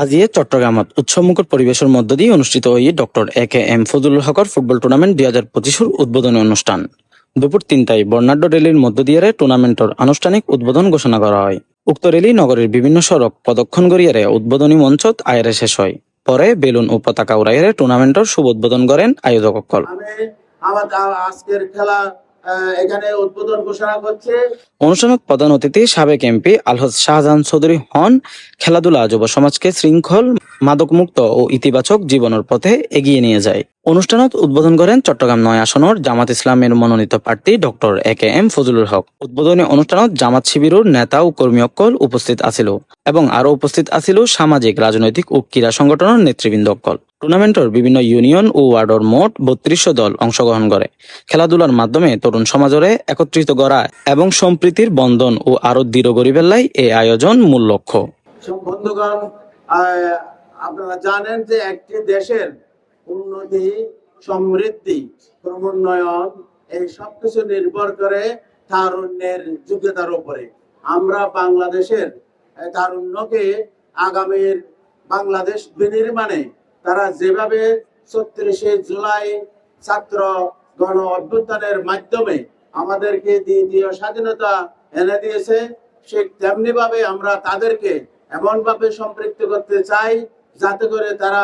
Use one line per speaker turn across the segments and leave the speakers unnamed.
আজিয়ে চট্টগ্রামত উৎসবমুখর পরিবেশের মধ্য দিয়ে অনুষ্ঠিত হয়ে ডক্টর এ.কে.এম. ফজলুল হকর ফুটবল টুর্নামেন্ট 2025 উদ্বোধনী অনুষ্ঠান দুপুর 3টায় বর্ণাঢ্য র্যালির মধ্য দিয়ে টুর্নামেন্টের আনুষ্ঠানিক উদ্বোধন ঘোষণা করা হয়। উক্ত র্যালি নগরের বিভিন্ন সড়ক প্রদক্ষিণ করিয়ারে উদ্বোধনী মঞ্চত আয়ারে শেষ হয়। পরে বেলুন ও পতাকা উড়াইয়ারে টুর্নামেন্টের শুভ উদ্বোধন করেন আয়োজক সকল।
আজকের খেলা এখানে উদ্বোধন ঘোষণা করছে।
অনুষ্ঠানত প্রধান অতিথি সাবেক এমপি আলহাজ শাহজাহান চৌধুরী হন খেলাধুলা যুব সমাজকে শৃঙ্খল, মাদকমুক্ত ও ইতিবাচক জীবনের পথে এগিয়ে নিয়ে যায়। অনুষ্ঠানত উদ্বোধন করেন চট্টগ্রাম ৯ আসনের জামাত ইসলামের মনোনীত প্রার্থী ডক্টর এ.কে.এম. ফজলুল হক। উদ্বোধনী অনুষ্ঠানত জামাত শিবিরের নেতা ও কর্মীসকল উপস্থিত আছিল এবং আরো উপস্থিত আছিল সামাজিক, রাজনৈতিক ও ক্রীড়া সংগঠনের নেতৃবৃন্দ সকল। টুর্নামেন্টের বিভিন্ন ইউনিয়ন ও ওয়ার্ডের মোট ৩২ দল অংশগ্রহণ করে। খেলাধুলার মাধ্যমে তরুণ সমাজরে একত্রিত করা এবং সম্প্রীতির বন্ধন ও আরো দৃঢ় করি ফেলাই এই আয়োজন মূল লক্ষ্য।
বন্ধুগণ, আপনারা জানেন যে একটি দেশের উন্নতি, সমৃদ্ধি, ক্রমোন্নয়ন এই সবকিছু নির্ভর করে তারুণ্যের যোগ্যতার উপরে। আমরা বাংলাদেশের তারুণ্যকে আগামীর বাংলাদেশ বিনির্মাণে তারা যেভাবে ৩৬শে জুলাই ছাত্র গণ অভ্যুত্থানের মাধ্যমে আমাদেরকে দ্বিতীয় স্বাধীনতা এনে দিয়েছে, ঠিক তেমনি ভাবে আমরা তাদেরকে এমন ভাবে সম্পৃক্ত করতে চাই যাতে করে তারা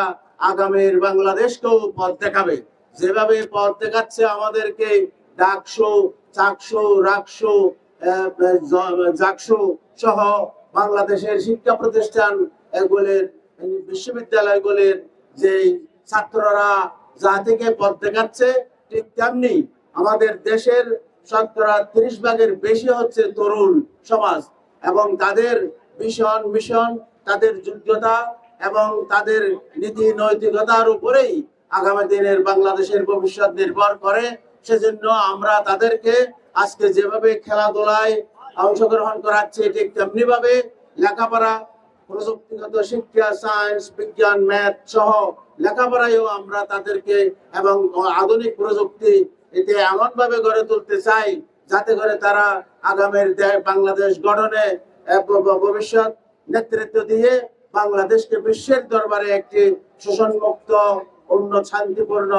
আগামীর বাংলাদেশকেও পথ দেখাবে। যেভাবে পথ দেখাচ্ছে আমাদেরকে ডাকসু, চাকসু, রাকসু, জাকসু সহ বাংলাদেশের শিক্ষা প্রতিষ্ঠান এগুলির, বিশ্ববিদ্যালয়গুলির যে ছাত্ররা যা থেকে পথ দেখাচ্ছে, ঠিক তেমনি আমাদের দেশের 30% বেশি হচ্ছে তরুণ সমাজ এবং তাদের ভীষণ মিশন, তাদের যোগ্যতা এবং তাদের নীতি নৈতিকতার উপরেই আগামী দিনের বাংলাদেশের ভবিষ্যৎ নির্ভর করে। সেজন্য আমরা তাদেরকে আজকে যেভাবে খেলাধুলায় অংশগ্রহণ করাচ্ছি, ঠিক তেমনি ভাবে লেখাপড়া, প্রযুক্তিগত শিক্ষা, সায়েন্স, বিজ্ঞান, ম্যাথ সহ লেখাপড়ায়ও আমরা তাদেরকে এবং আধুনিক প্রযুক্তি এতে এমন ভাবে গড়ে তুলতে চাই যাতে করে তারা আগামীর বাংলাদেশ গঠনে ভবিষ্যৎ নেতৃত্ব দিয়ে বাংলাদেশকে বিশ্বের দরবারে একটি শোষণমুক্ত, উন্নত, শান্তিপূর্ণ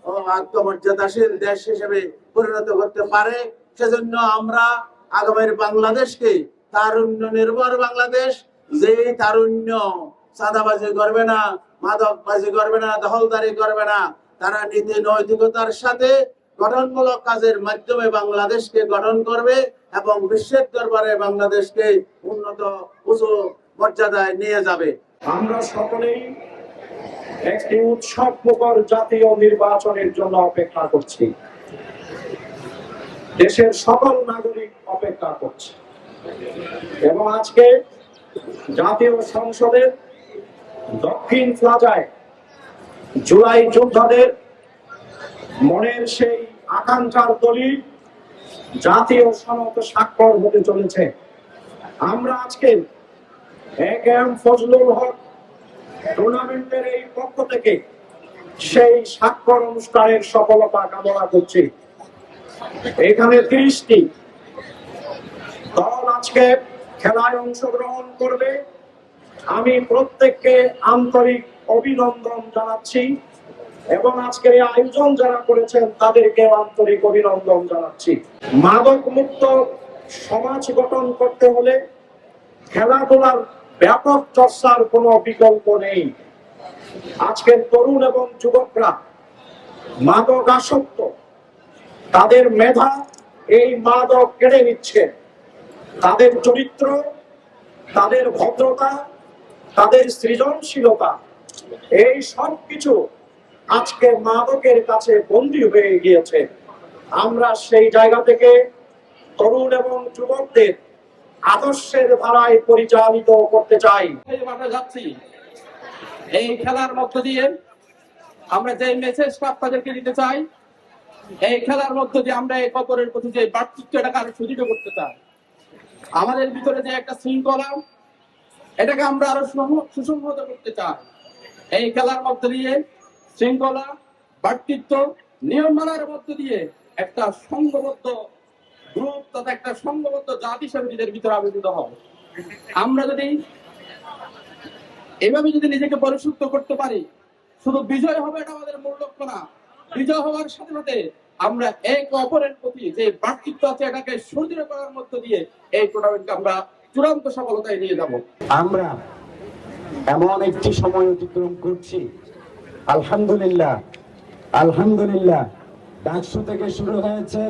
ও আত্মমর্যাদাশীল দেশ হিসেবে পরিণত করতে পারে। সেজন্য আমরা আগামীর বাংলাদেশকে তারুণ্য নির্ভর বাংলাদেশ, যে তারুণ্য চাঁদাবাজি করবে না, মাদকবাজি করবে না, দখলদারি করবে না, তারা নীতি নৈতিকতার সাথে গঠনমূলক কাজের মাধ্যমে বাংলাদেশকে গঠন করবে এবং বিশ্বের দরবারে বাংলাদেশকে উন্নত উঁচু মর্যাদায় নিয়ে যাবে।
আমরা সকলেই একটি উৎসবমুখর জাতীয় নির্বাচনের জন্য অপেক্ষা করছি। দেশের সকল নাগরিক অপেক্ষা করছে এবং আজকে জাতীয় সংসদের দক্ষিণ প্লাজায় জুলাই যোদ্ধাদের মনের সেই আকাঙ্ক্ষার দলিল জাতীয় সনদ স্বাক্ষর হতে চলেছে। আমরা আজকে এ.কে.এম. ফজলুল হক টুর্নামেন্টের এই পক্ষ থেকে সেই স্বাক্ষর অনুষ্ঠানের সফলতা কামনা করছি। এখানে 30টি দল আজকে খেলায় অংশগ্রহণ করবে। আমি প্রত্যেককে আন্তরিক অভিনন্দন জানাচ্ছি এবং আজকের এই আয়োজন যারা করেছেন তাদেরকে আন্তরিক অভিনন্দন জানাচ্ছি। মাদক মুক্ত সমাজ গঠন করতে হলে খেলাধুলার ব্যাপক চর্চার কোনো বিকল্প নেই। আজকের তরুণ এবং যুবকরা মাদক আসক্ত, তাদের মেধা এই মাদক কেড়ে নিচ্ছে, তাদের চরিত্র, তাদের ভদ্রতা, তাদের সৃজনশীলতা, এই সব কিছু আজকে মাদকের কাছে বন্দী হয়ে গিয়েছে। আমরা সেই জায়গা থেকে তরুণ এবং যুবকদের আদর্শের ধারায় পরিচালিত করতে চাই।
আমরা যাচ্ছি এই খেলার মধ্য দিয়ে আমরা যে মেসেজটা আপনাদেরকে দিতে চাই, এই খেলার মধ্য দিয়ে আমরা এক অপরের প্রতি যে ভ্রাতৃত্বটাকে আরো সুদৃঢ় করতে চাই। আমাদের ভিতরে যে একটা শৃঙ্খলা, এটাকে আমরা আরো সুসংহত করতে চাই। এই খেলার মধ্য দিয়ে শৃঙ্খলা, ভ্রাতৃত্ব, নিয়ম মানার মধ্য দিয়ে একটা সংঘবদ্ধ গ্রুপ তথা একটা সংঘবদ্ধ জাতি হিসেবে নিজের ভিতরে আবির্ভূত হয়। আমরা যদি এভাবে যদি নিজেকে পরিশুদ্ধ করতে পারি, শুধু বিজয় হবে এটা আমাদের মূল লক্ষ্য না। বিজয় হওয়ার সাথে সাথে আমরা এক অপরের প্রতি যে ভ্রাতৃত্ব আছে এটাকে সুদৃঢ় করার মধ্য দিয়ে এই টুর্নামেন্টকে আমরা চূড়ান্ত সফলতায় নিয়ে যাব।
আমরা এমন একটি সময় অতিক্রম করছি, আলহামদুলিল্লাহ আলহামদুলিল্লাহ, ডাকসু থেকে শুরু হয়েছে,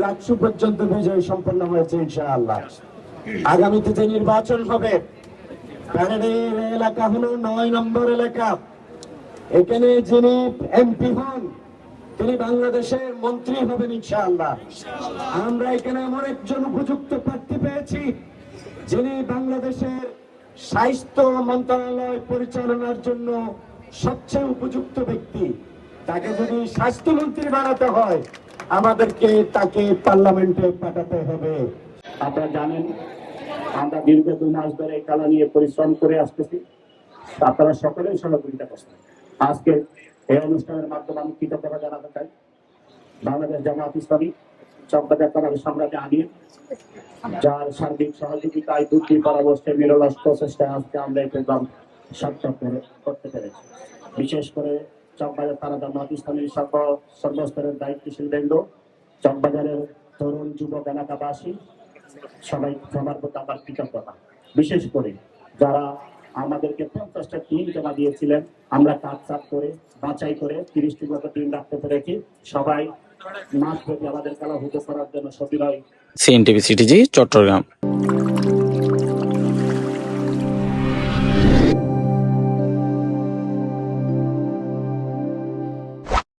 রাকসু পর্যন্ত বিজয় সম্পন্ন হয়েছে ইনশাআল্লাহ। আগামীতে যে নির্বাচন হবে, প্যারেডের এলাকা হলো 9 নম্বর এলাকা। এখানে যিনি এমপি হন তিনি বাংলাদেশের মন্ত্রী হবেন ইনশাআল্লাহ। আমরা এখানে এমন একজন উপযুক্ত প্রার্থী পেয়েছি যিনি বাংলাদেশের স্বাস্থ্য মন্ত্রণালয় পরিচালনার জন্য সবচেয়ে উপযুক্ত ব্যক্তি। তাকে যদি স্বাস্থ্যমন্ত্রী বানাতে হয় আমাদেরকে তাকে পার্লামেন্টে পাঠাতে হবে। আপনারা জানেন আমরা দীর্ঘ 2 মাস ধরে এই খেলা নিয়ে পরিশ্রম করে আসতেছি, আপনারা সকলেই সহযোগিতা করছেন। আজকে এই অনুষ্ঠানের মাধ্যমে আমি কৃতজ্ঞতা জানাতে চাই বাংলাদেশ জামায়াত ইসলামী চকবাজার থানার সম্রাট আমির, যার সার্বিক সহযোগিতায় বুদ্ধি পরামর্শে নিরলস প্রচেষ্টায় আজকে আমরা এই প্রোগ্রাম সার্থক করতে পেরেছি। বিশেষ করে চকবাজার থানা জামায়াত ইসলামীর সর্বস্তরের দায়িত্বশীল বৃন্দ, চকবাজারের তরুণ যুবক এলাকাবাসী, সবার প্রতি আমার কৃতজ্ঞতা। বিশেষ করে যারা আমাদেরকে 50টা টিম জমা দিয়েছিলেন, আমরা কাজ করে বাছাই করে 30টি মতো টিম রাখতে পেরেছি। সবাই মাঠ প্রতি আমাদের খেলা হুজো করার জন্য সবিনয়।
CNTV CTG, Chittagong.